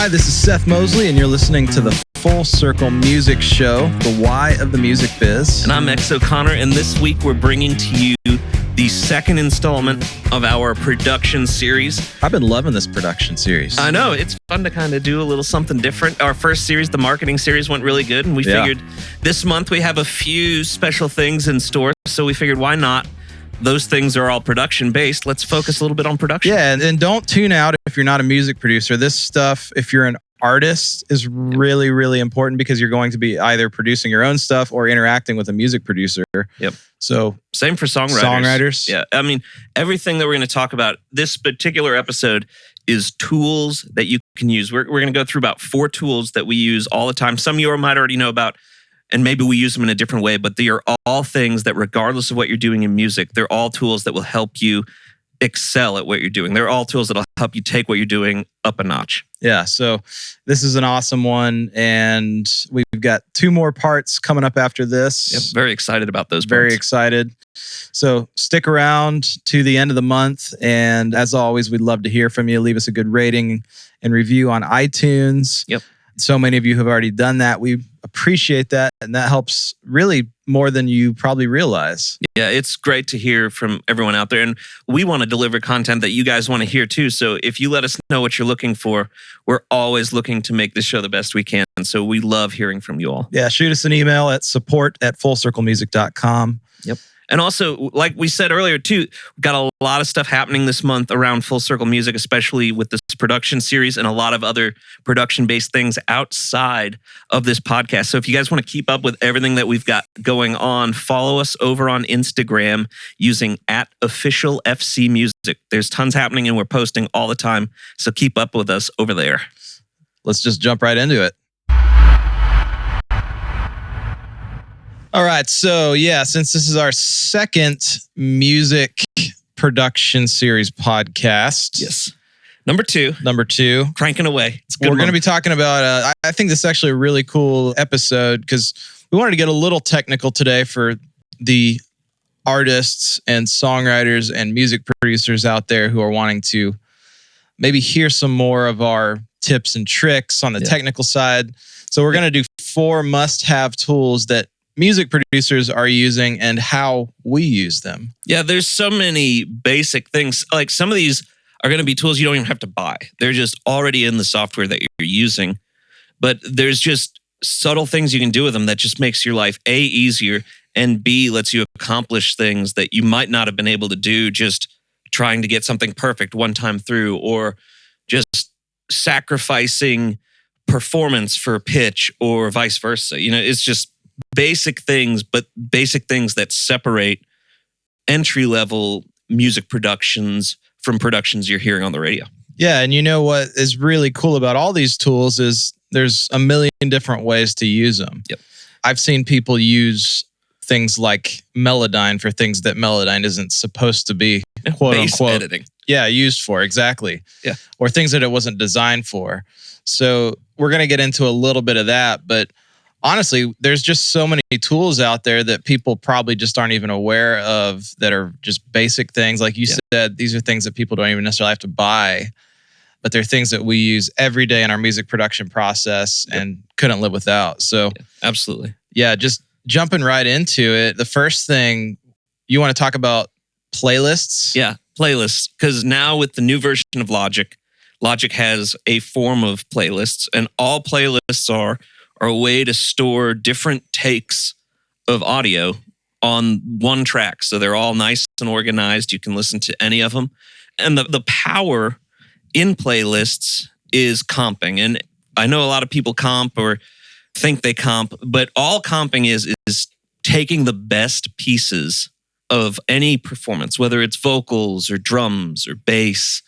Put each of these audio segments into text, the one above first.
Hi, this is Seth Mosley, and you're listening to the Full Circle Music Show, the why of the music biz. And I'm X O'Connor, and this week we're bringing to you the second installment of our production series. I've been loving this production series. I know, it's fun to kind of do a little something different. Our first series, the marketing series, went really good, and we figured this month we have a few special things in store, so we figured why not? Those things are all production-based. Let's focus a little bit on production. Yeah, and don't tune out if you're not a music producer. This stuff, if you're an artist, is really, really important because you're going to be either producing your own stuff or interacting with a music producer. Yep. So same for songwriters. Yeah. I mean, everything that we're going to talk about this particular episode is tools that you can use. We're going to go through about 4 tools that we use all the time. Some of you might already know about, and maybe we use them in a different way, but they are all things that regardless of what you're doing in music, they're all tools that will help you excel at what you're doing. They're all tools that will help you take what you're doing up a notch. Yeah, so this is an awesome one, and we've got 2 more parts coming up after this. Yep, very excited about those parts. Very excited. So stick around to the end of the month, and as always, we'd love to hear from you. Leave us a good rating and review on iTunes. Yep. So many of you have already done that. We appreciate that, and that helps really more than you probably realize. Yeah, it's great to hear from everyone out there, and we want to deliver content that you guys want to hear too. So if you let us know what you're looking for, we're always looking to make this show the best we can. So we love hearing from you all. Yeah, shoot us an email at support@fullcirclemusic.com. Yep. And also, like we said earlier too, we've got a lot of stuff happening this month around Full Circle Music, especially with this production series and a lot of other production-based things outside of this podcast. So if you guys want to keep up with everything that we've got going on, follow us over on Instagram using @officialfcmusic. There's tons happening and we're posting all the time. So keep up with us over there. Let's just jump right into it. All right, so yeah, since this is our second music production series podcast. Yes. Number two. Cranking away. It's good. We're going to be talking about, I think this is actually a really cool episode because we wanted to get a little technical today for the artists and songwriters and music producers out there who are wanting to maybe hear some more of our tips and tricks on the technical side. So we're going to do 4 must-have tools that music producers are using and how we use them. Yeah, there's so many basic things. Like some of these are going to be tools you don't even have to buy. They're just already in the software that you're using. But there's just subtle things you can do with them that just makes your life A, easier, and B, lets you accomplish things that you might not have been able to do just trying to get something perfect one time through, or just sacrificing performance for pitch or vice versa. You know, it's just basic things, but basic things that separate entry-level music productions from productions you're hearing on the radio. Yeah, and you know what is really cool about all these tools is there's a million different ways to use them. Yep. I've seen people use things like Melodyne for things that Melodyne isn't supposed to be, quote unquote, editing. Yeah, used for, exactly. Yeah. Or things that it wasn't designed for. So we're going to get into a little bit of that, but honestly, there's just so many tools out there that people probably just aren't even aware of that are just basic things. Like you said, these are things that people don't even necessarily have to buy, but they're things that we use every day in our music production process and couldn't live without. So absolutely. Yeah, just jumping right into it. The first thing, you want to talk about playlists? Yeah, playlists. Because now with the new version of Logic has a form of playlists, and all playlists are a way to store different takes of audio on one track. So they're all nice and organized. You can listen to any of them. And the power in playlists is comping. And I know a lot of people comp or think they comp, but all comping is taking the best pieces of any performance, whether it's vocals or drums or bass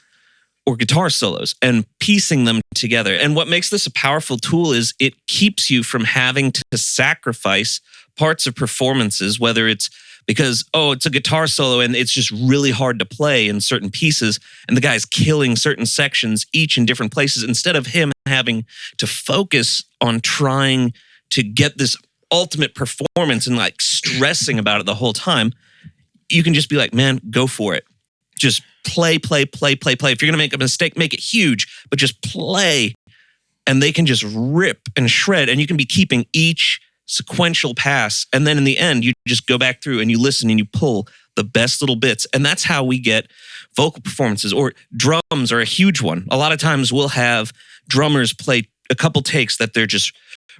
or guitar solos, and piecing them together. And what makes this a powerful tool is it keeps you from having to sacrifice parts of performances, whether it's because, it's a guitar solo and it's just really hard to play in certain pieces, and the guy's killing certain sections, each in different places, instead of him having to focus on trying to get this ultimate performance and like stressing about it the whole time. You can just be like, man, go for it. Just play. If you're going to make a mistake, make it huge, but just play and they can just rip and shred, and you can be keeping each sequential pass. And then in the end, you just go back through and you listen and you pull the best little bits. And that's how we get vocal performances. Or drums are a huge one. A lot of times we'll have drummers play a couple takes that they're just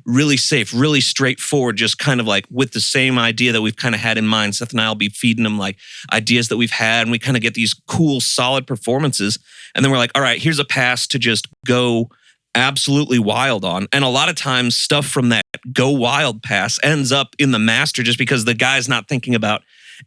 really safe, really straightforward, just kind of like with the same idea that we've kind of had in mind. Seth and I will be feeding them like ideas that we've had, and we kind of get these cool, solid performances. And then we're like, all right, here's a pass to just go absolutely wild on. And a lot of times stuff from that go wild pass ends up in the master just because the guy's not thinking about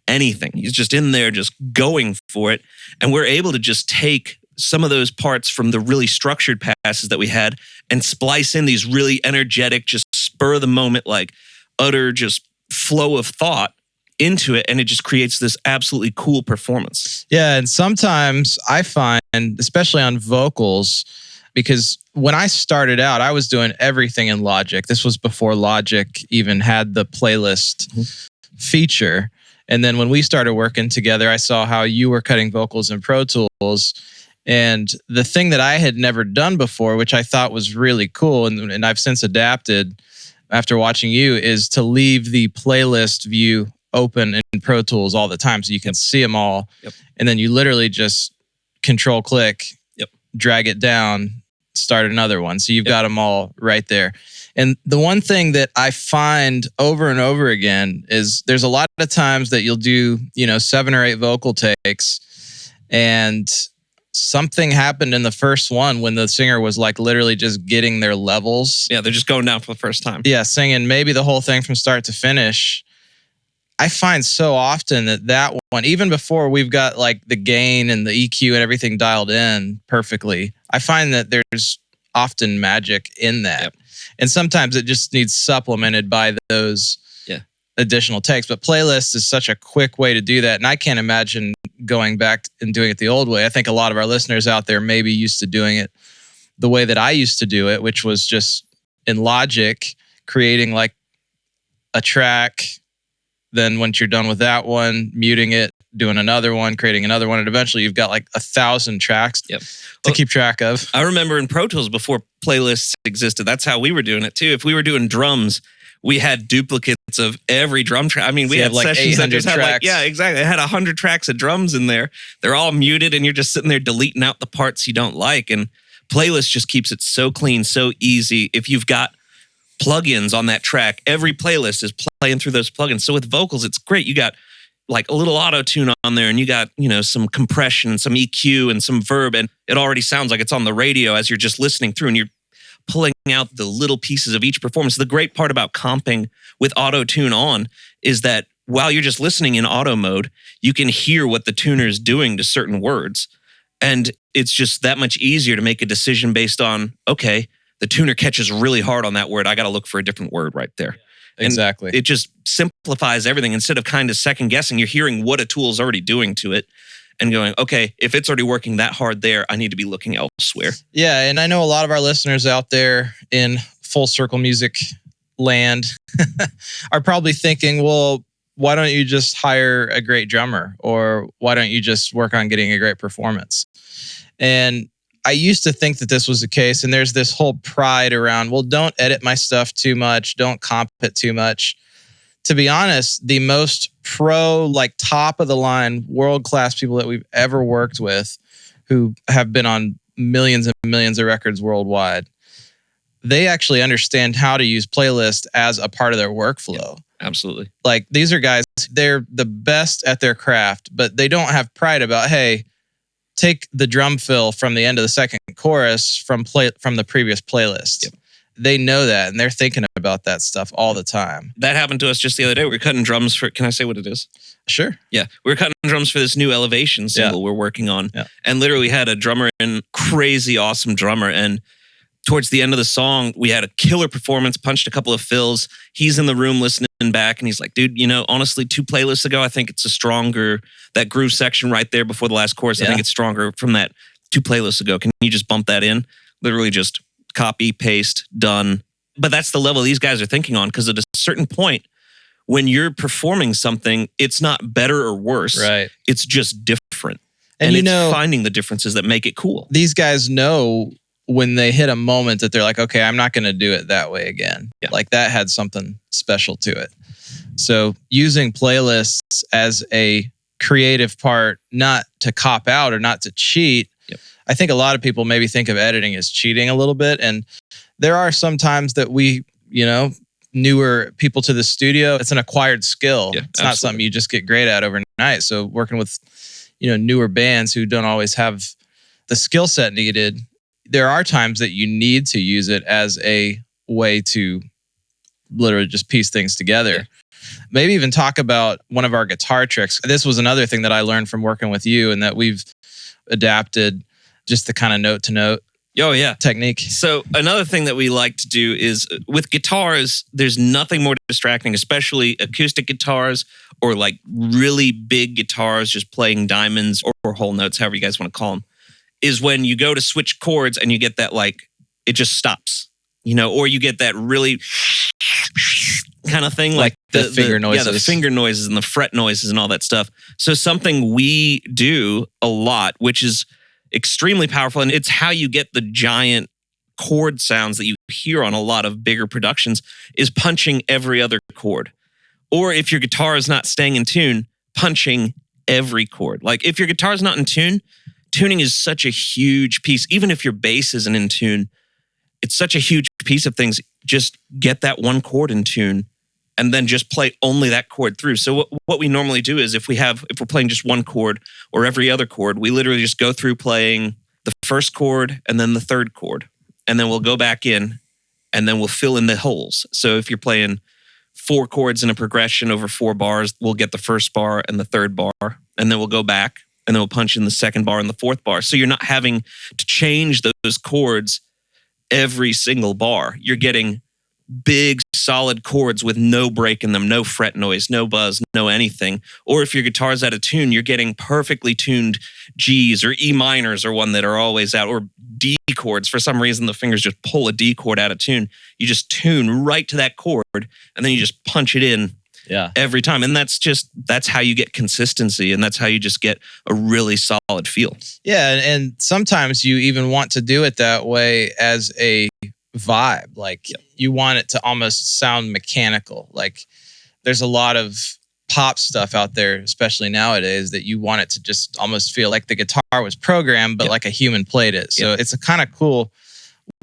anything. He's just in there just going for it. And we're able to just take some of those parts from the really structured passes that we had and splice in these really energetic, just spur of the moment, like utter just flow of thought into it. And it just creates this absolutely cool performance. Yeah. And sometimes I find, especially on vocals, because when I started out, I was doing everything in Logic. This was before Logic even had the playlist feature. And then when we started working together, I saw how you were cutting vocals in Pro Tools. And the thing that I had never done before, which I thought was really cool, and I've since adapted after watching you, is to leave the playlist view open in Pro Tools all the time so you can see them all. Yep. And then you literally just control click, yep, drag it down, start another one. So you've got them all right there. And the one thing that I find over and over again is there's a lot of times that you'll do, 7 or 8 vocal takes, and something happened in the first one when the singer was like literally just getting their levels. Yeah, they're just going down for the first time. Yeah, singing maybe the whole thing from start to finish. I find so often that one, even before we've got like the gain and the EQ and everything dialed in perfectly, I find that there's often magic in that. Yep. And sometimes it just needs supplemented by those additional takes. But playlist is such a quick way to do that. And I can't imagine going back and doing it the old way. I think a lot of our listeners out there may be used to doing it the way that I used to do it, which was just in Logic, creating like a track. Then once you're done with that one, muting it, doing another one, creating another one. And eventually you've got like 1,000 tracks to keep track of. I remember in Pro Tools before playlists existed, that's how we were doing it too. If we were doing drums, we had duplicates of every drum track. I mean, we had like sessions that just had like, exactly. It had 100 tracks of drums in there. They're all muted and you're just sitting there deleting out the parts you don't like. And playlist just keeps it so clean, so easy. If you've got plugins on that track, every playlist is playing through those plugins. So with vocals, it's great. You got like a little auto tune on there, and you got, some compression, some EQ, and some verb, and it already sounds like it's on the radio as you're just listening through, and you're pulling out the little pieces of each performance. The great part about comping with auto tune on is that while you're just listening in auto mode, you can hear what the tuner is doing to certain words, and it's just that much easier to make a decision based on, okay, the tuner catches really hard on that word. I got to look for a different word right there. Exactly. And it just simplifies everything. Instead of kind of second guessing, you're hearing what a tool is already doing to it and going, okay, if it's already working that hard there, I need to be looking elsewhere. Yeah. And I know a lot of our listeners out there in Full Circle Music land are probably thinking, well, why don't you just hire a great drummer? Or why don't you just work on getting a great performance? And I used to think that this was the case, and there's this whole pride around, well, don't edit my stuff too much, don't comp it too much. To be honest, the most pro, like top of the line, world-class people that we've ever worked with who have been on millions and millions of records worldwide, they actually understand how to use playlist as a part of their workflow. Yeah, absolutely. Like these are guys, they're the best at their craft, but they don't have pride about, hey, take the drum fill from the end of the second chorus from the previous playlist. Yep. They know that, and they're thinking about that stuff all the time. That happened to us just the other day. We were cutting drums for, can I say what it is? Sure. Yeah. We were cutting drums for this new Elevation single we're working on. Yeah. And literally had a drummer in, crazy awesome drummer. And towards the end of the song, we had a killer performance, punched a couple of fills. He's in the room listening back, and he's like, dude, honestly, 2 playlists ago, I think it's a stronger, that groove section right there before the last chorus, I think it's stronger from that 2 playlists ago. Can you just bump that in? Literally just copy, paste, done. But that's the level these guys are thinking on, because at a certain point, when you're performing something, it's not better or worse. Right. It's just different. And it's finding the differences that make it cool. These guys know when they hit a moment that they're like, okay, I'm not going to do it that way again. Yeah. Like that had something special to it. So using playlists as a creative part, not to cop out or not to cheat. Yep. I think a lot of people maybe think of editing as cheating a little bit. And there are some times that we, newer people to the studio, it's an acquired skill. Yeah, it's not something you just get great at overnight. So working with, newer bands who don't always have the skill set needed, there are times that you need to use it as a way to literally just piece things together. Yeah. Maybe even talk about one of our guitar tricks. This was another thing that I learned from working with you and that we've adapted, just the kind of note to note technique. So another thing that we like to do is with guitars, there's nothing more distracting, especially acoustic guitars or like really big guitars, just playing diamonds or whole notes, however you guys want to call them, is when you go to switch chords and you get that it just stops, or you get that really kind of thing, like the finger noises. Yeah, the finger noises and the fret noises and all that stuff. So something we do a lot, which is extremely powerful, and it's how you get the giant chord sounds that you hear on a lot of bigger productions, is punching every other chord. Or if your guitar is not staying in tune, punching every chord. Like if your guitar is not in tune, tuning is such a huge piece. Even if your bass isn't in tune, it's such a huge piece of things. Just get that one chord in tune and then just play only that chord through. So what we normally do is if we're playing just one chord or every other chord, we literally just go through playing the first chord and then the third chord. And then we'll go back in and then we'll fill in the holes. So if you're playing 4 chords in a progression over 4 bars, we'll get the first bar and the third bar. And then we'll go back and then we'll punch in the second bar and the fourth bar. So you're not having to change those chords every single bar. You're getting big, solid chords with no break in them, no fret noise, no buzz, no anything. Or if your guitar's out of tune, you're getting perfectly tuned G's or E minors or one that are always out, or D chords. For some reason, the fingers just pull a D chord out of tune. You just tune right to that chord, and then you just punch it in every time. And that's how you get consistency, and that's how you just get a really solid feel. Yeah, and sometimes you even want to do it that way as a vibe. Like you want it to almost sound mechanical. Like there's a lot of pop stuff out there, especially nowadays, that you want it to just almost feel like the guitar was programmed, but like a human played it. So it's a kind of cool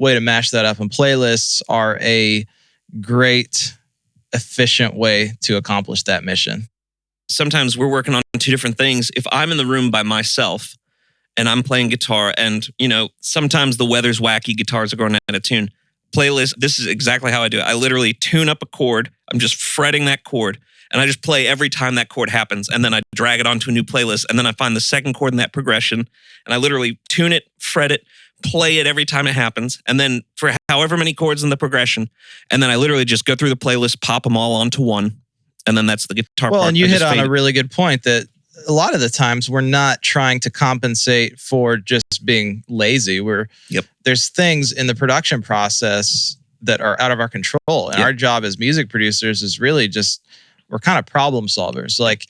way to mash that up. And playlists are a great, efficient way to accomplish that mission. Sometimes we're working on 2 different things. If I'm in the room by myself and I'm playing guitar and, sometimes the weather's wacky, guitars are going out of tune. Playlist, this is exactly how I do it. I literally tune up a chord. I'm just fretting that chord, and I just play every time that chord happens, and then I drag it onto a new playlist, and then I find the second chord in that progression, and I literally tune it, fret it, play it every time it happens, and then for however many chords in the progression, and then I literally just go through the playlist, pop them all onto one, and then that's the guitar part. Well, and you hit on a really good point that a lot of the times we're not trying to compensate for just being lazy. There's things in the production process that are out of our control. And our job as music producers is really we're kind of problem solvers. Like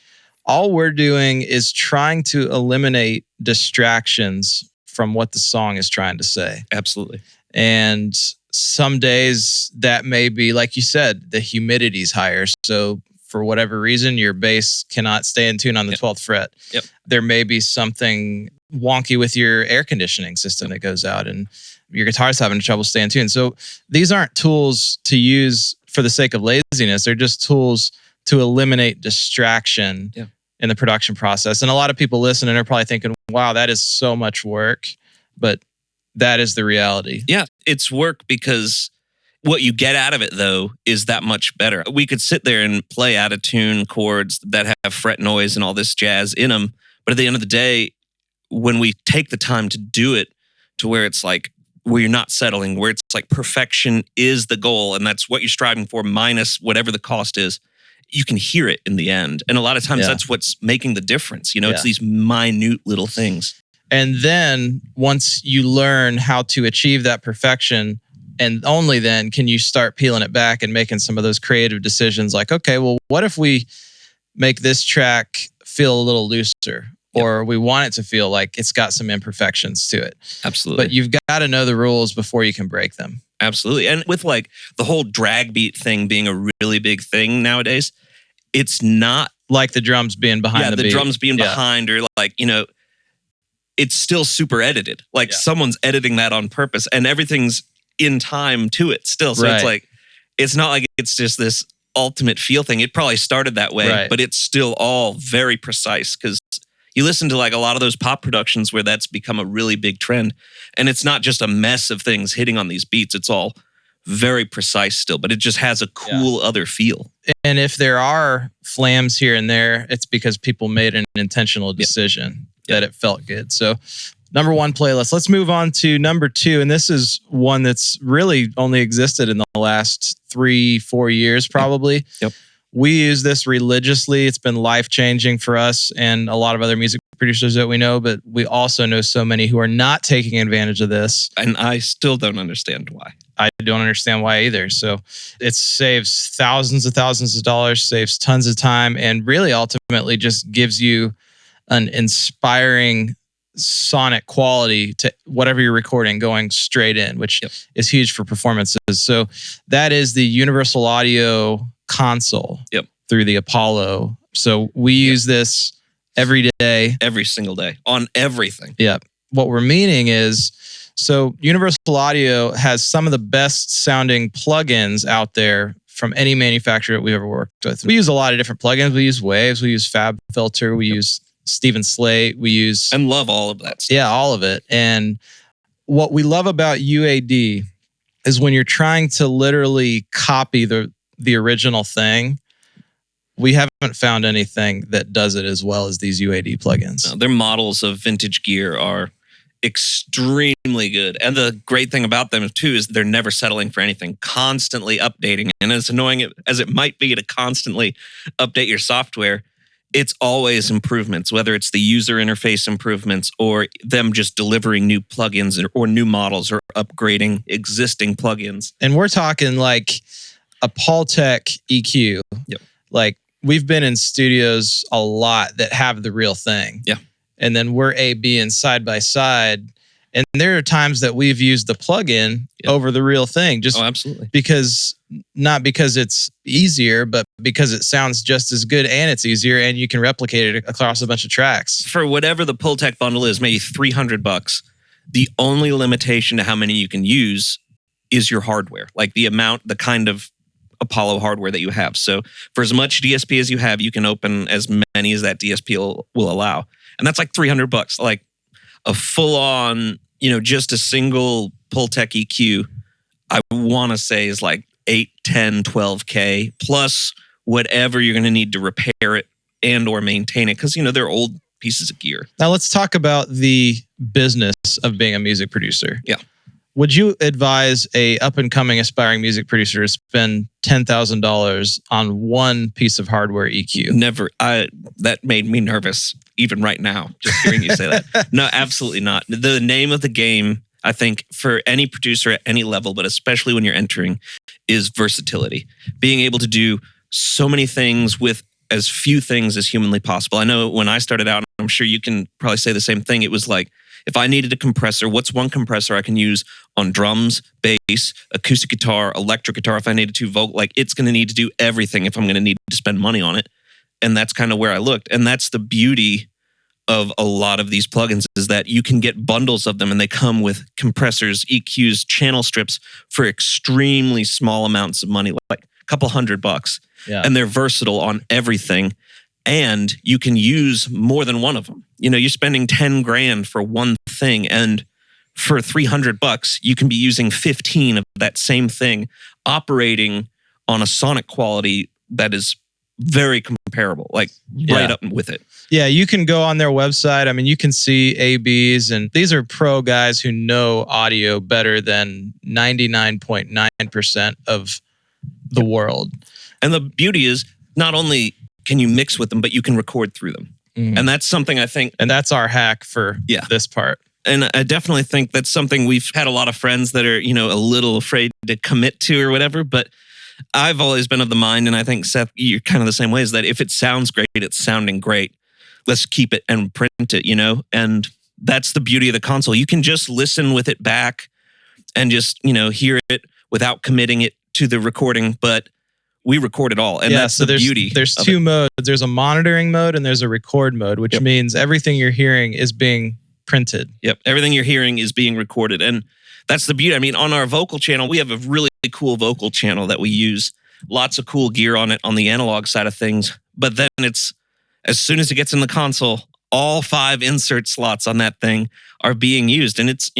all we're doing is trying to eliminate distractions from what the song is trying to say. Absolutely. And some days that may be, like you said, the humidity's higher. So for whatever reason, your bass cannot stay in tune on the 12th fret. Yep. There may be something wonky with your air conditioning system that goes out and your guitar's having trouble staying in tune. So these aren't tools to use for the sake of laziness. They're just tools to eliminate distraction in the production process. And a lot of people listening are probably thinking, wow, that is so much work. But that is the reality. Yeah, it's work because what you get out of it, though, is that much better. We could sit there and play out of tune chords that have fret noise and all this jazz in them. But at the end of the day, when we take the time to do it to where it's like, where you're not settling, where it's like perfection is the goal and that's what you're striving for minus whatever the cost is, you can hear it in the end. And a lot of times that's what's making the difference. It's these minute little things. And then once you learn how to achieve that perfection, and only then can you start peeling it back and making some of those creative decisions like, okay, well, what if we make this track feel a little looser? or we want it to feel like it's got some imperfections to it. Absolutely. But you've got to know the rules before you can break them. Absolutely. And with like the whole drag beat thing being a really big thing nowadays, it's not like the drums being behind the beat. drums being behind, or like, it's still super edited. Like someone's editing that on purpose, and everything's in time to it still. So it's like, it's not like it's just this ultimate feel thing. It probably started that way, but it's still all very precise, because you listen to like a lot of those pop productions where that's become a really big trend, and it's not just a mess of things hitting on these beats. It's all very precise still, but it just has a cool other feel. And if there are flams here and there, it's because people made an intentional decision that it felt good. So number one playlist. Let's move on to number two. And this is one that's really only existed in the last 3-4 years, probably. Yep. We use this religiously. It's been life-changing for us and a lot of other music producers that we know, but we also know so many who are not taking advantage of this. And I still don't understand why. I don't understand why either. So it saves thousands of dollars, saves tons of time, and really ultimately just gives you an inspiring sonic quality to whatever you're recording going straight in, which is huge for performances. So that is the Universal Audio console through the Apollo. So we use this every day. Every single day on everything. Yeah. What we're meaning is, so Universal Audio has some of the best sounding plugins out there from any manufacturer that we've ever worked with. We use a lot of different plugins. We use Waves, we use Fab Filter, we use Steven Slate, we use... And love all of that stuff. Yeah, all of it. And what we love about UAD is when you're trying to literally copy the original thing, we haven't found anything that does it as well as these UAD plugins. No, their models of vintage gear are extremely good. And the great thing about them too is they're never settling for anything, constantly updating. And as annoying as it might be to constantly update your software, it's always improvements, whether it's the user interface improvements or them just delivering new plugins or new models or upgrading existing plugins. And we're talking like a Paultec EQ. Yep. Like we've been in studios a lot that have the real thing. Yeah. And then we're A, B, and side by side. And there are times that we've used the plugin over the real thing. Just absolutely. Not because it's easier, but because it sounds just as good and it's easier and you can replicate it across a bunch of tracks. For whatever the Pultec bundle is, maybe $300, the only limitation to how many you can use is your hardware. Like the kind of Apollo hardware that you have. So for as much DSP as you have, you can open as many as that DSP will allow. And that's like $300. Like a full-on, just a single Pultec EQ, I want to say is like 8, 10, 12K plus whatever you're going to need to repair it and or maintain it, because they're old pieces of gear. Now let's talk about the business of being a music producer. Yeah. Would you advise a up-and-coming aspiring music producer to spend $10,000 on one piece of hardware EQ? Never. That made me nervous even right now, just hearing you say that. No, absolutely not. The name of the game, I think, for any producer at any level, but especially when you're entering, is versatility. Being able to do so many things with as few things as humanly possible. I know when I started out, and I'm sure you can probably say the same thing, it was like, if I needed a compressor, what's one compressor I can use on drums, bass, acoustic guitar, electric guitar, if I needed to vocal, like it's going to need to do everything if I'm going to need to spend money on it. And that's kind of where I looked. And that's the beauty of a lot of these plugins, is that you can get bundles of them and they come with compressors, EQs, channel strips for extremely small amounts of money, like a couple $100. Yeah. And they're versatile on everything. And you can use more than one of them. You're spending 10 grand for one thing, and for $300, you can be using 15 of that same thing, operating on a sonic quality that is very comparable, like right up with it. Yeah, you can go on their website. I mean, you can see ABs, and these are pro guys who know audio better than 99.9% of the world. And the beauty is, not only can you mix with them, but you can record through them. Mm-hmm. And that's something I think... And that's our hack for this part. And I definitely think that's something we've had a lot of friends that are, a little afraid to commit to or whatever. But I've always been of the mind, and I think, Seth, you're kind of the same way, is that if it sounds great, it's sounding great. let's keep it and print it, and that's the beauty of the console. You can just listen with it back and just, hear it without committing it to the recording, but we record it all. And that's the beauty. There's two modes. There's a monitoring mode and there's a record mode, which means everything you're hearing is being printed. Yep. Everything you're hearing is being recorded. And that's the beauty. I mean, on our vocal channel, we have a really cool vocal channel that we use. Lots of cool gear on it on the analog side of things. But then it's, as soon as it gets in the console, all 5 insert slots on that thing are being used. And it's,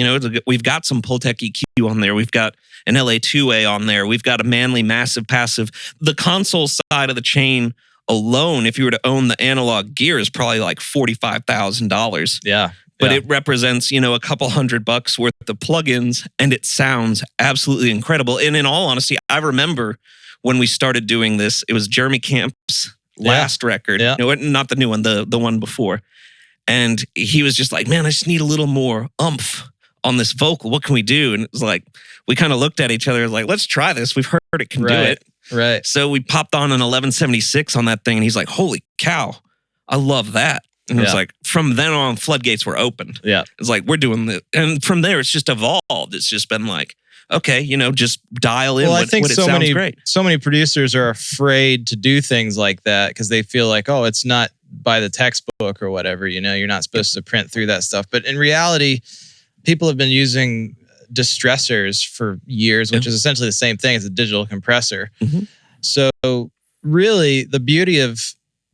we've got some Pultec EQ on there. We've got an LA2A on there. We've got a Manley massive passive. The console side of the chain alone, if you were to own the analog gear, is probably like $45,000. Yeah. But it represents, a couple $100 worth of plugins, and it sounds absolutely incredible. And in all honesty, I remember when we started doing this, it was Jeremy Camp's last record. Yeah. Not the new one, the one before. And he was just like, man, I just need a little more oomph on this vocal. What can we do? And it was like, we kind of looked at each other like, let's try this. We've heard it can do it. Right. So we popped on an 1176 on that thing, and he's like, holy cow, I love that. And it was like, from then on, floodgates were opened. Yeah. It's like, we're doing this. And from there, it's just evolved. It's just been like, okay, just dial in I think it sounds great. So many producers are afraid to do things like that because they feel like, oh, it's not by the textbook or whatever. You're not supposed to print through that stuff. But in reality, people have been using distressors for years, which is essentially the same thing as a digital compressor. Mm-hmm. So really, the beauty of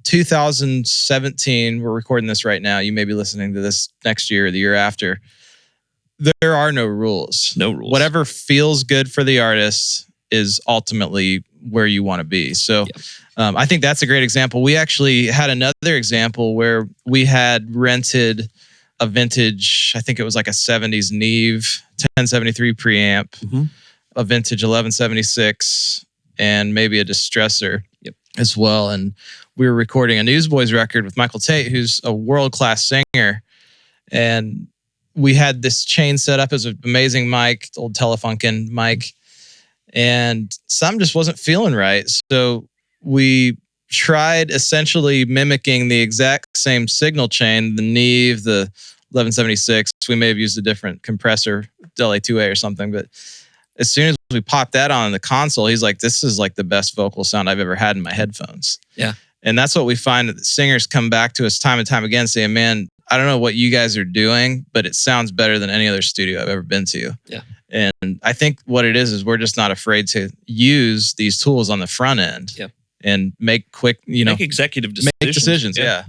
2017, we're recording this right now. You may be listening to this next year or the year after. There are no rules. No rules. Whatever feels good for the artist is ultimately where you want to be. So I think that's a great example. We actually had another example where we had rented a vintage, I think it was like a 70s Neve 1073 preamp, a vintage 1176, and maybe a distressor as well. And we were recording a Newsboys record with Michael Tate, who's a world-class singer. And we had this chain set up as an amazing mic, old Telefunken mic, and something just wasn't feeling right. So we tried essentially mimicking the exact same signal chain, the Neve, the 1176. We may have used a different compressor, LA2A or something, but as soon as we popped that on the console, he's like, this is like the best vocal sound I've ever had in my headphones. Yeah. And that's what we find, that singers come back to us time and time again saying, man, I don't know what you guys are doing, but it sounds better than any other studio I've ever been to. Yeah. And I think what it is we're just not afraid to use these tools on the front end and make quick, make executive decisions. Make decisions, yeah.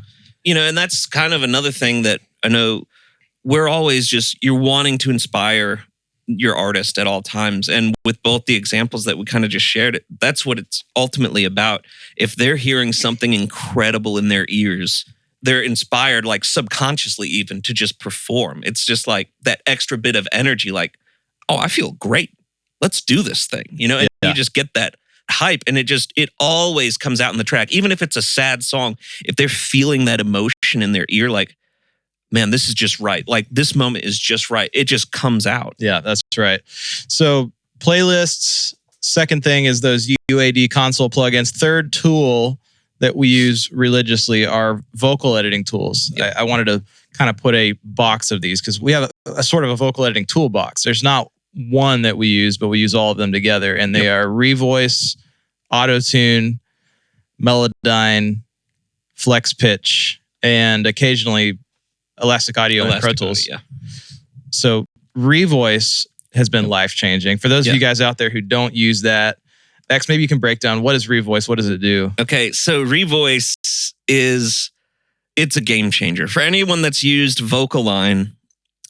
And that's kind of another thing that I know we're always you're wanting to inspire your artist at all times. And with both the examples that we kind of just shared, that's what it's ultimately about. If they're hearing something incredible in their ears, they're inspired, like subconsciously even, to just perform. It's just like that extra bit of energy, like, oh, I feel great. Let's do this thing, and you just get that hype, and it always comes out in the track. Even if it's a sad song, if they're feeling that emotion in their ear, like, man, this is just right. Like, this moment is just right. It just comes out. Yeah, that's right. So playlists, second thing is those UAD console plugins. Third tool that we use religiously are vocal editing tools. Yep. I wanted to kind of put a box of these because we have a sort of a vocal editing toolbox. There's not one that we use, but we use all of them together. And they are Revoice, Autotune, Melodyne, Flex Pitch, and occasionally Elastic Audio and Pro Tools. Audio, So Revoice has been life-changing. For those of you guys out there who don't use that, X, maybe you can break down, what is Revoice? What does it do? Okay, so Revoice it's a game changer. For anyone that's used VocalLine,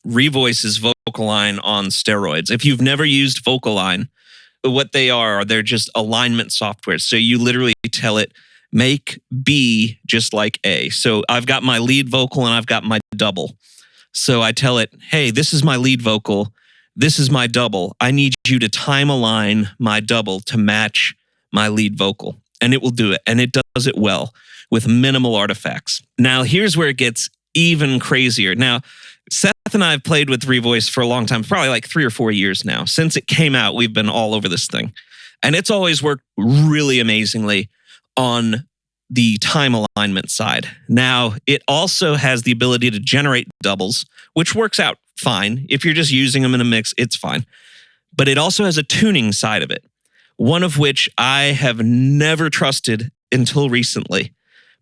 Revoice is VocalLine on steroids. If you've never used VocalLine, what they're just alignment software. So you literally tell it, make B just like A. So I've got my lead vocal and I've got my double. So I tell it, hey, this is my lead vocal. This is my double. I need you to time align my double to match my lead vocal. And it will do it. And it does it well with minimal artifacts. Now, here's where it gets even crazier. Now, Seth and I have played with Revoice for a long time, probably like 3 or 4 years now. Since it came out, we've been all over this thing. And it's always worked really amazingly on the time alignment side. Now, it also has the ability to generate doubles, which works out fine. If you're just using them in a mix, it's fine. But it also has a tuning side of it, one of which I have never trusted until recently.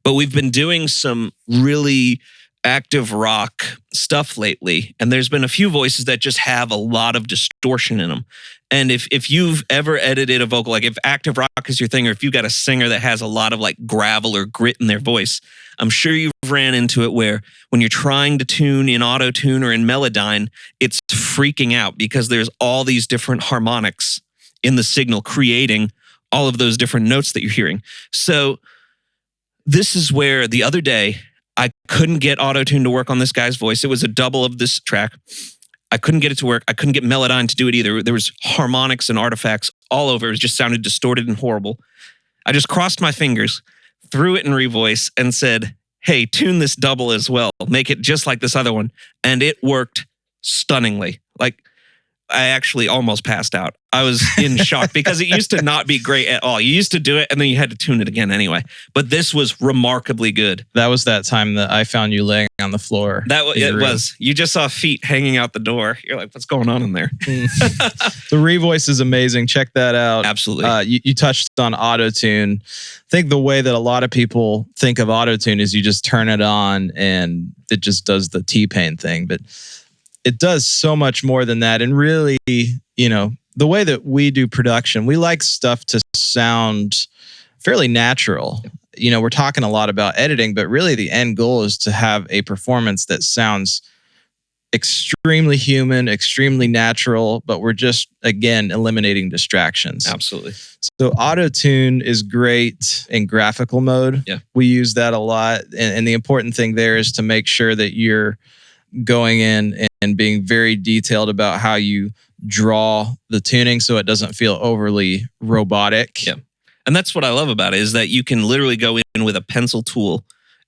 But we've been doing some really active rock stuff lately, and there's been a few voices that just have a lot of distortion in them. And if you've ever edited a vocal, like if active rock is your thing, or if you've got a singer that has a lot of like gravel or grit in their voice, I'm sure you've ran into it where when you're trying to tune in auto-tune or in Melodyne, it's freaking out because there's all these different harmonics in the signal creating all of those different notes that you're hearing. So this is where the other day I couldn't get auto-tune to work on this guy's voice. It was a double of this track. I couldn't get it to work. I couldn't get Melodyne to do it either. There was harmonics and artifacts all over. It just sounded distorted and horrible. I just crossed my fingers, threw it in Revoice, and said, hey, tune this double as well. Make it just like this other one. And it worked stunningly. Like, I actually almost passed out. I was in shock because it used to not be great at all. You used to do it and then you had to tune it again anyway. But this was remarkably good. That was that time that I found you laying on the floor. It was. You just saw feet hanging out the door. You're like, what's going on in there? The Revoice is amazing. Check that out. Absolutely. You touched on auto-tune. I think the way that a lot of people think of auto-tune is you just turn it on and it just does the T-Pain thing. But it does so much more than that. And really, the way that we do production, we like stuff to sound fairly natural. We're talking a lot about editing, but really the end goal is to have a performance that sounds extremely human, extremely natural, but we're just, again, eliminating distractions. Absolutely. So auto-tune is great in graphical mode. Yeah. We use that a lot. And the important thing there is to make sure that you're going in and being very detailed about how you draw the tuning so it doesn't feel overly robotic. Yeah. And that's what I love about it, is that you can literally go in with a pencil tool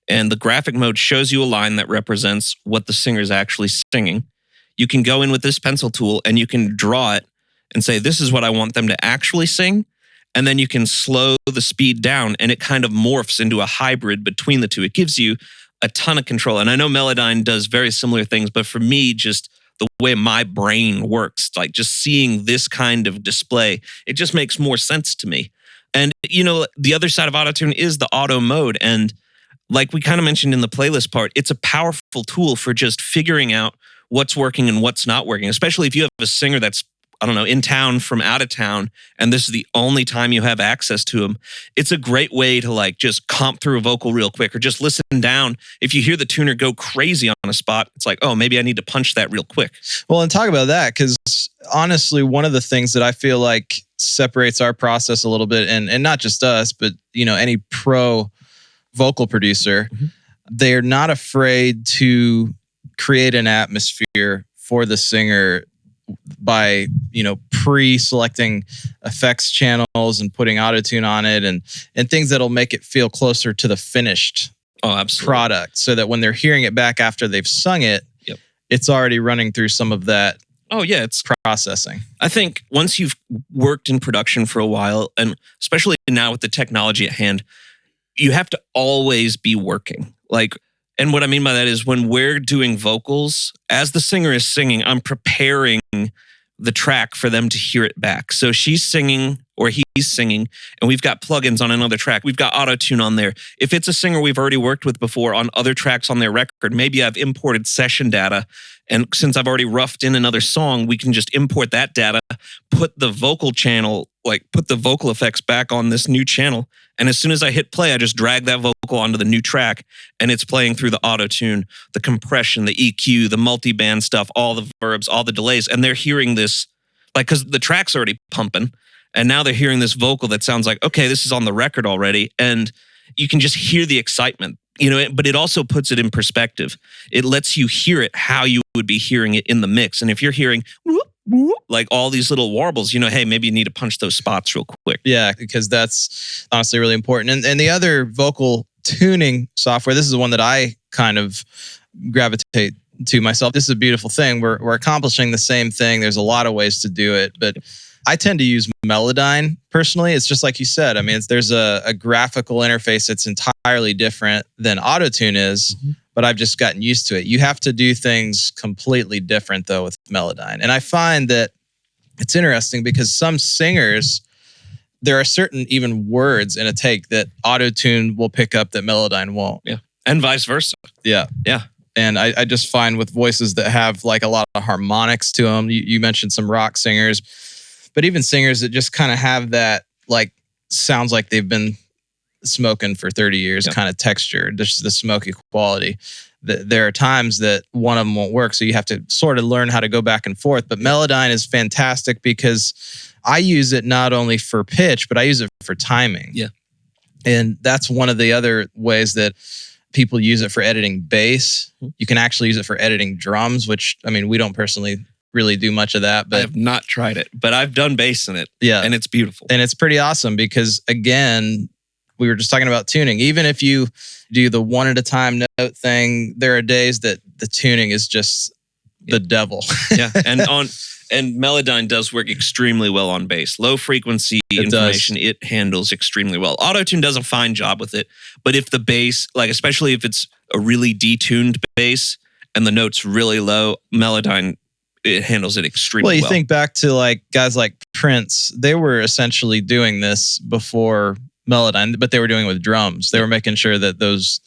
and the graphic mode shows you a line that represents what the singer is actually singing. You can go in with this pencil tool and you can draw it and say, this is what I want them to actually sing. And then you can slow the speed down and it kind of morphs into a hybrid between the two. It gives you a ton of control. And I know Melodyne does very similar things, but for me, just the way my brain works, like just seeing this kind of display, it just makes more sense to me. And, the other side of autotune is the auto mode. And like we kind of mentioned in the playlist part, it's a powerful tool for just figuring out what's working and what's not working, especially if you have a singer that's, in town from out of town, and this is the only time you have access to them. It's a great way to like just comp through a vocal real quick or just listen down. If you hear the tuner go crazy on a spot, it's like, oh, maybe I need to punch that real quick. Well, and talk about that, because honestly, one of the things that I feel like separates our process a little bit, and not just us, but any pro vocal producer, they're not afraid to create an atmosphere for the singer by pre-selecting effects channels and putting autotune on it and things that'll make it feel closer to the finished product, so that when they're hearing it back after they've sung it, it's already running through some of that it's processing. I think once you've worked in production for a while, and especially now with the technology at hand, you have to always be working. And what I mean by that is when we're doing vocals, as the singer is singing, I'm preparing the track for them to hear it back. So she's singing or he's singing, and we've got plugins on another track. We've got auto-tune on there. If it's a singer we've already worked with before on other tracks on their record, maybe I've imported session data. And since I've already roughed in another song, we can just import that data, put the vocal channel, put the vocal effects back on this new channel. And as soon as I hit play, I just drag that vocal onto the new track, and it's playing through the auto-tune, the compression, the EQ, the multi-band stuff, all the verbs, all the delays. And they're hearing this, because the track's already pumping, and now they're hearing this vocal that sounds like, okay, this is on the record already. And you can just hear the excitement, but it also puts it in perspective. It lets you hear it how you would be hearing it in the mix. And if you're hearing whoop, whoop, like all these little warbles, hey, maybe you need to punch those spots real quick. Yeah, because that's honestly really important. And the other vocal tuning software, this is the one that I kind of gravitate to myself. This is a beautiful thing. We're accomplishing the same thing. There's a lot of ways to do it, but I tend to use Melodyne personally. It's just like you said. I mean, there's a graphical interface that's entirely different than Auto-Tune is, but I've just gotten used to it. You have to do things completely different, though, with Melodyne. And I find that it's interesting because some singers, there are certain even words in a take that Auto-Tune will pick up that Melodyne won't. Yeah. And vice versa. Yeah. Yeah. And I just find with voices that have like a lot of harmonics to them, you mentioned some rock singers, but even singers that just kind of have that, like, sounds like they've been smoking for 30 years kind of texture, just the smoky quality. There are times that one of them won't work, so you have to sort of learn how to go back and forth. But Melodyne is fantastic because I use it not only for pitch, but I use it for timing. Yeah. And that's one of the other ways that people use it for editing bass. You can actually use it for editing drums, which, I mean, we don't personally really do much of that. But I have not tried it, but I've done bass in it. Yeah. And it's beautiful. And it's pretty awesome because, again, we were just talking about tuning. Even if you do the one at a time note thing, there are days that the tuning is just the devil. Yeah. And Melodyne does work extremely well on bass. Low frequency information, it handles extremely well. Auto-Tune does a fine job with it, but if the bass, like especially if it's a really detuned bass and the note's really low, Melodyne, it handles it extremely well. Well, you think back to like guys like Prince, they were essentially doing this before Melodyne, but they were doing it with drums. They were making sure that those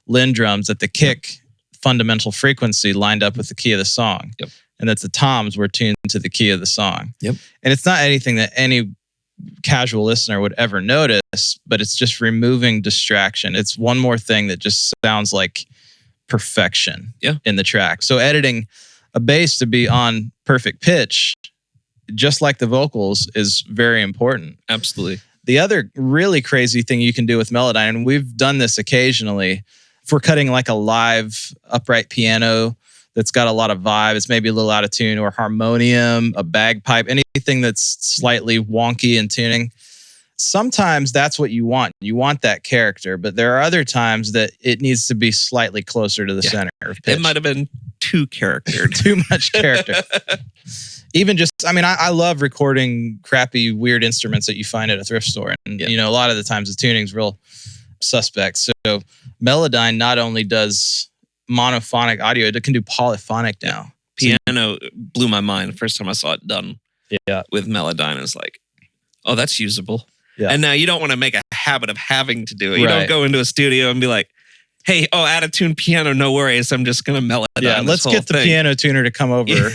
Linn drums, that the kick fundamental frequency lined up with the key of the song. Yep. And that the toms were tuned to the key of the song. Yep. And it's not anything that any casual listener would ever notice, but it's just removing distraction. It's one more thing that just sounds like perfection in the track. So editing a bass to be on perfect pitch, just like the vocals, is very important. Absolutely. The other really crazy thing you can do with Melodyne, and we've done this occasionally, if we're cutting like a live upright piano that's got a lot of vibe, it's maybe a little out of tune, or harmonium, a bagpipe, anything that's slightly wonky in tuning. Sometimes that's what you want. You want that character, but there are other times that it needs to be slightly closer to the center of pitch. It might have been too charactered. Too much character. Even just, I mean, I love recording crappy, weird instruments that you find at a thrift store. And, you know, a lot of the times the tuning's real suspect. So Melodyne not only does monophonic audio, it can do polyphonic now. Piano blew my mind the first time I saw it done with Melodyne. It's like, oh, that's usable. Yeah. And now you don't want to make a habit of having to do it. You don't go into a studio and be like, hey, out of tune piano, no worries. I'm just going to Melodyne. Yeah, let's get the piano tuner to come over.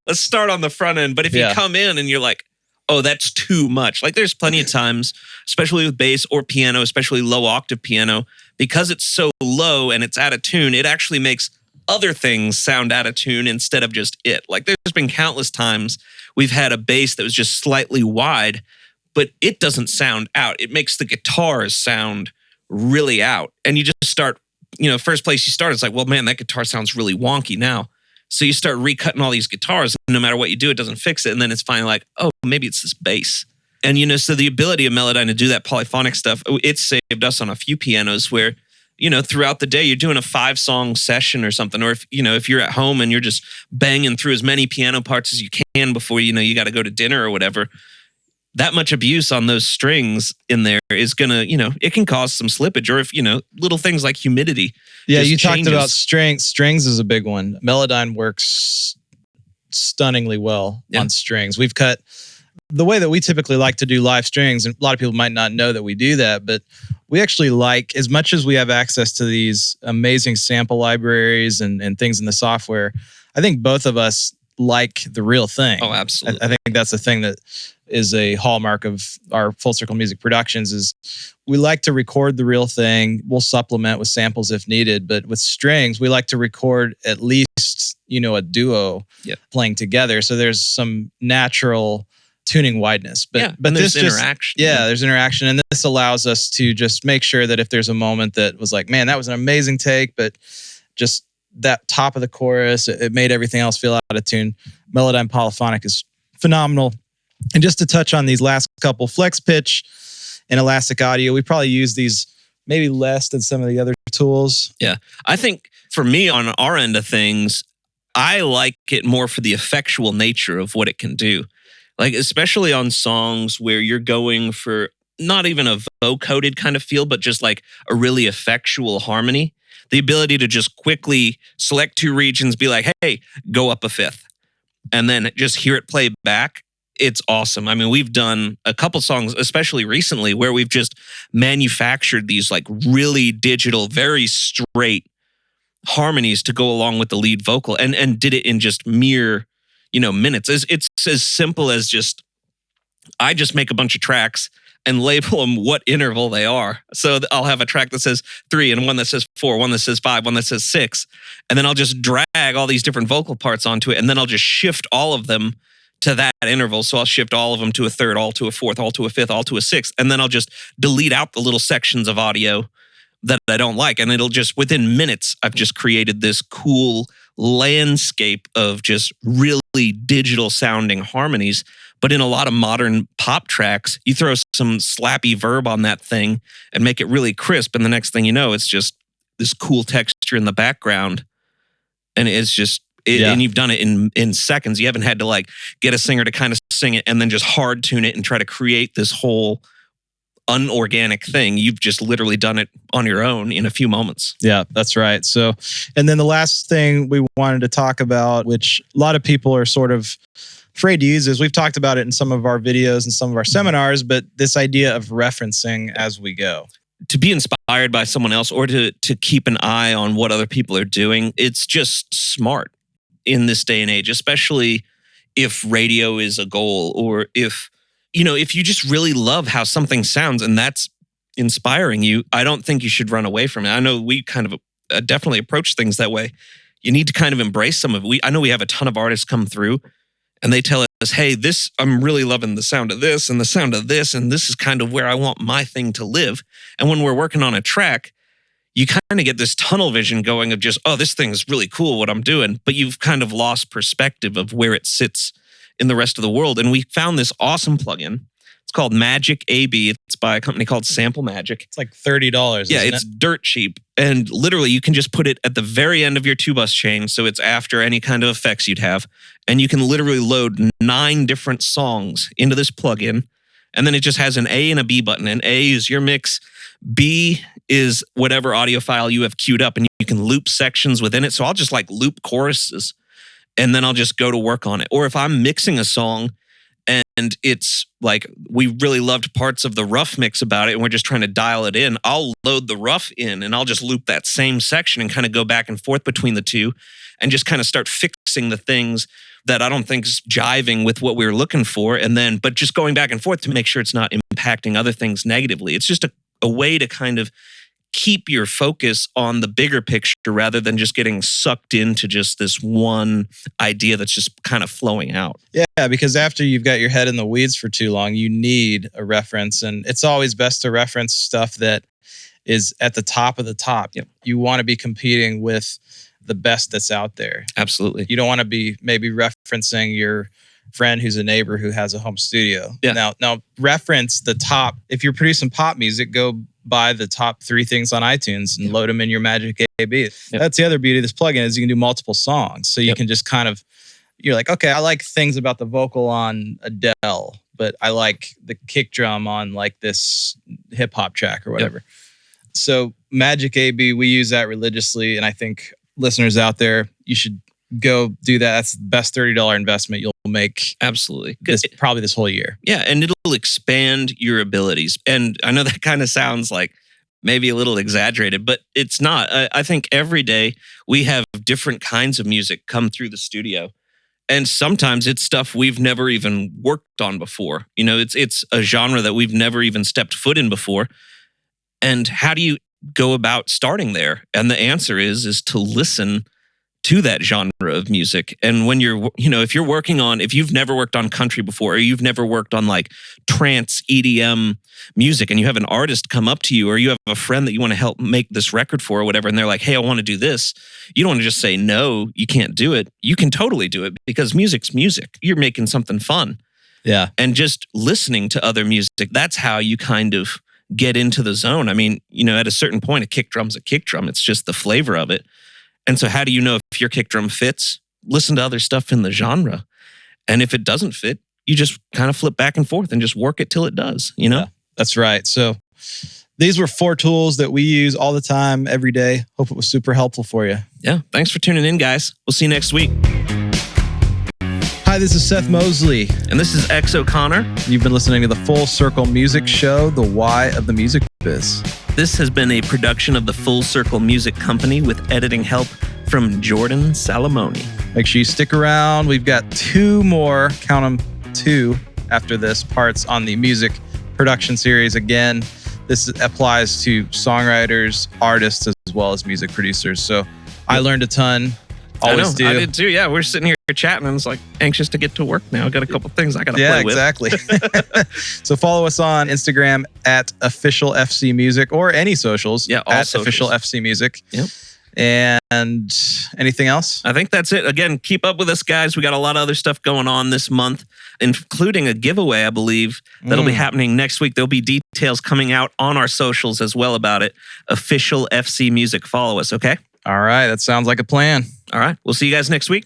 Let's start on the front end. But if you come in and you're like, oh, that's too much. Like there's plenty of times, especially with bass or piano, especially low octave piano, because it's so low and it's out of tune, it actually makes other things sound out of tune instead of just it. Like there's been countless times we've had a bass that was just slightly wide, but it doesn't sound out. It makes the guitars sound really out. And you just start, first place you start, it's like, well, man, that guitar sounds really wonky now. So you start recutting all these guitars, and no matter what you do, it doesn't fix it. And then it's finally like, oh, maybe it's this bass. And, so the ability of Melodyne to do that polyphonic stuff, it saved us on a few pianos where, throughout the day, you're doing a 5-song session or something. Or if you're at home and you're just banging through as many piano parts as you can before, you got to go to dinner or whatever, that much abuse on those strings in there is going to, it can cause some slippage. Or if, little things like humidity. Yeah, you talked about strings. Strings is a big one. Melodyne works stunningly well on strings. We've cut the way that we typically like to do live strings, and a lot of people might not know that we do that, but we actually like, as much as we have access to these amazing sample libraries and things in the software, I think both of us like the real thing. Oh, absolutely. I think that's the thing that is a hallmark of our Full Circle Music Productions is we like to record the real thing. We'll supplement with samples if needed, but with strings, we like to record at least, a duo playing together. So there's some natural tuning wideness, but there's interaction. There's interaction. And this allows us to just make sure that if there's a moment that was like, man, that was an amazing take, but just that top of the chorus, it made everything else feel out of tune. Melodyne polyphonic is phenomenal. And just to touch on these last couple, flex pitch and elastic audio, we probably use these maybe less than some of the other tools. Yeah. I think for me on our end of things, I like it more for the effectual nature of what it can do. Like, especially on songs where you're going for not even a vocoded kind of feel, but just like a really effectual harmony. The ability to just quickly select two regions, be like, hey, go up a fifth, and then just hear it play back. It's awesome. I mean, we've done a couple songs, especially recently, where we've just manufactured these like really digital, very straight harmonies to go along with the lead vocal, and did it in just mere, minutes. It's as simple as just, I just make a bunch of tracks and label them what interval they are. So I'll have a track that says 3 and one that says 4, one that says 5, one that says 6. And then I'll just drag all these different vocal parts onto it. And then I'll just shift all of them to that interval. So I'll shift all of them to a third, all to a fourth, all to a fifth, all to a sixth. And then I'll just delete out the little sections of audio that I don't like. And it'll just, within minutes, I've just created this cool landscape of just really digital sounding harmonies. But in a lot of modern pop tracks, you throw some slappy verb on that thing and make it really crisp. And the next thing you know, it's just this cool texture in the background. And it's just, and you've done it in seconds. You haven't had to like get a singer to kind of sing it and then just hard tune it and try to create this whole unorganic thing. You've just literally done it on your own in a few moments. Yeah, that's right. So, and then the last thing we wanted to talk about, which a lot of people are sort of afraid to use, is we've talked about it in some of our videos and some of our seminars, but this idea of referencing as we go. To be inspired by someone else or to keep an eye on what other people are doing, it's just smart in this day and age, especially if radio is a goal, or if you just really love how something sounds and that's inspiring you. I don't think you should run away from it. I know we kind of definitely approach things that way. You need to kind of embrace some of it. I know we have a ton of artists come through and they tell us, hey, I'm really loving the sound of this and the sound of this, and this is kind of where I want my thing to live. And when we're working on a track, you kind of get this tunnel vision going of just, oh, this thing is really cool what I'm doing, but you've kind of lost perspective of where it sits in the rest of the world. And we found this awesome plugin. It's called Magic AB. It's by a company called Sample Magic. It's like $30. Yeah, it's dirt cheap. And literally you can just put it at the very end of your 2-bus chain. So it's after any kind of effects you'd have. And you can literally load 9 different songs into this plugin. And then it just has an A and a B button. And A is your mix. B is whatever audio file you have queued up. And you can loop sections within it. So I'll just like loop choruses, and then I'll just go to work on it. Or if I'm mixing a song and it's like, we really loved parts of the rough mix about it and we're just trying to dial it in, I'll load the rough in and I'll just loop that same section and kind of go back and forth between the two and just kind of start fixing the things that I don't think is jiving with what we were looking for. And then, but just going back and forth to make sure it's not impacting other things negatively. It's just a way to kind of keep your focus on the bigger picture rather than just getting sucked into just this one idea that's just kind of flowing out. Yeah, because after you've got your head in the weeds for too long, you need a reference. And it's always best to reference stuff that is at the top of the top. Yep. You want to be competing with the best that's out there. Absolutely. You don't want to be maybe referencing your friend who's a neighbor who has a home studio. Yeah. Now reference the top. If you're producing pop music, go buy the top 3 things on iTunes and load them in your Magic AB. Yep. That's the other beauty of this plugin, is you can do multiple songs. So you can just kind of, you're like, okay, I like things about the vocal on Adele, but I like the kick drum on like this hip hop track or whatever. Yep. So Magic AB, we use that religiously. And I think listeners out there, you should go do that. That's the best $30 investment you'll make. Absolutely. Probably this whole year. Yeah, and it'll expand your abilities. And I know that kind of sounds like maybe a little exaggerated, but it's not. I think every day we have different kinds of music come through the studio. And sometimes it's stuff we've never even worked on before. It's a genre that we've never even stepped foot in before. And how do you go about starting there? And the answer is to listen to that genre of music. And when if you've never worked on country before, or you've never worked on like trance EDM music, and you have an artist come up to you, or you have a friend that you want to help make this record for or whatever, and they're like, hey, I want to do this. You don't want to just say, no, you can't do it. You can totally do it, because music's music. You're making something fun. Yeah. And just listening to other music, that's how you kind of get into the zone. I mean, at a certain point, a kick drum's a kick drum. It's just the flavor of it. And so how do you know if your kick drum fits? Listen to other stuff in the genre. And if it doesn't fit, you just kind of flip back and forth and just work it till it does, you know? Yeah, that's right. So these were 4 tools that we use all the time, every day. Hope it was super helpful for you. Yeah. Thanks for tuning in, guys. We'll see you next week. Hi, this is Seth Mosley. And this is X O'Connor. You've been listening to the Full Circle Music Show, the why of the music biz. This has been a production of the Full Circle Music Company with editing help from Jordan Salamoni. Make sure you stick around. We've got 2 more, count them 2 after this, parts on the music production series. Again, this applies to songwriters, artists, as well as music producers. So I learned a ton. Always do. I did too. Yeah, we're sitting here chatting and it's like anxious to get to work now. I got a couple things I got to play with. Yeah, exactly. So follow us on Instagram at @officialfcmusic or any socials at @officialfcmusic. Yep. And anything else? I think that's it. Again, keep up with us, guys. We got a lot of other stuff going on this month, including a giveaway, I believe, that'll be happening next week. There'll be details coming out on our socials as well about it. Official FC Music. Follow us, okay? All right. That sounds like a plan. All right. We'll see you guys next week.